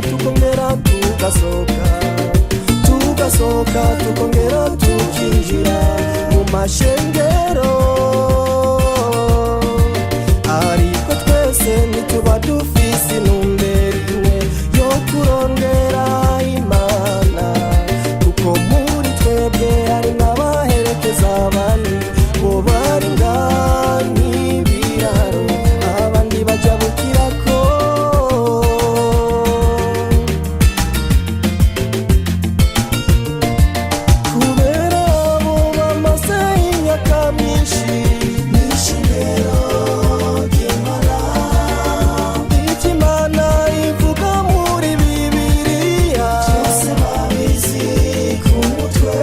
tukongera tugasohoka tukongera tukinjira mu mashengero, ariko twese ntituba dufise intumbero imwe yo kurondera Imana, kuko muri twebwe hari n'abaherekeza abandi bo bari ngani biraro abandi bajabukirako. Kubera abo bamaze imyaka myinshi n'ishengero ry'Imana, icyo Imana ivuga muri Bibiliya byose babizi ku mutwe,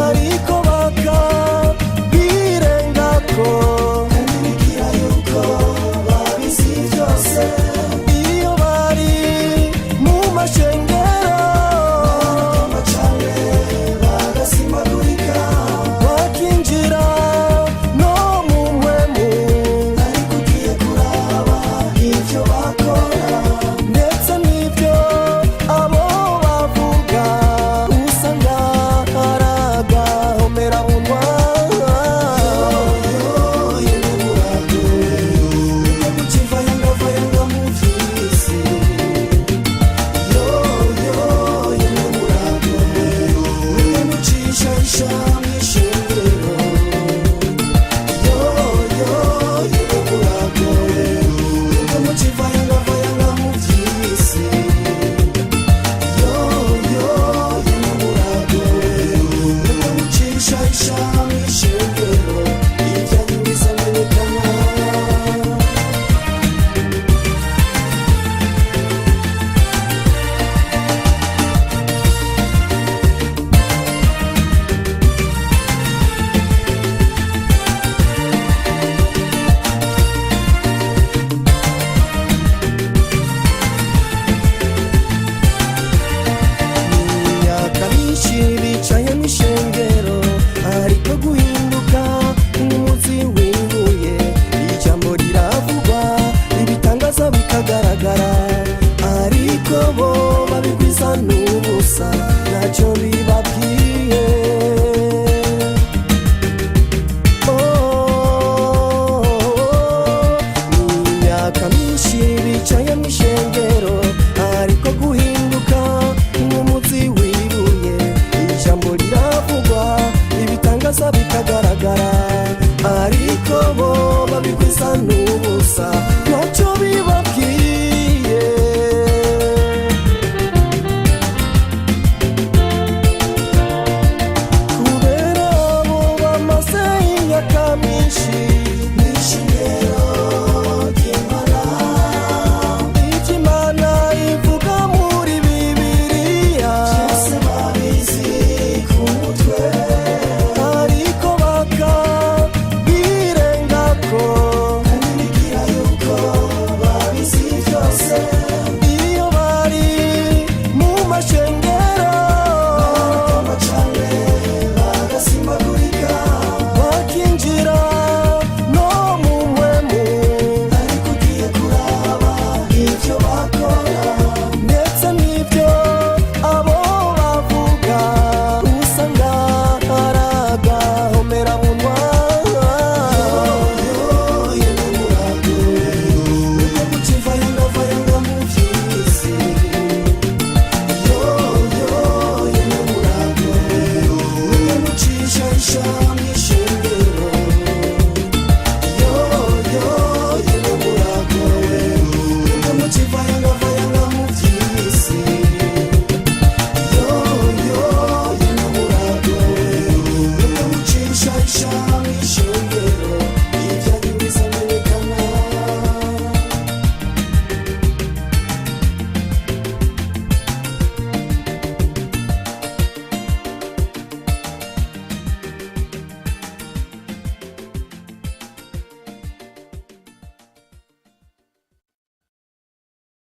ariko bakabirengako kandi bigira yuko babizi byose. Iyo bari mu mashengero baratamba cane bagasimagurika, bakinjira no mu mpwemu, ariko ugiye kuraba ivyo bakora ndetse n'ivyo abo bavuga usanga hari agahomerabunwa. Kucivayangavayanga mu vy'isi, mucishaisha mw'ishengero, mucivayangavayanga mu vy'isi, mucishaisha mw'ishengero, ivyanyu bizamenyekana. Imyaka myinshi bicaye mw'ishengero, ariko guhinduka nk'umuzi w'inguye, ijambo riravugwa ibitangaza bikagaragara, ariko bo babigwiza n'ubusa ntacyo bibabwiye.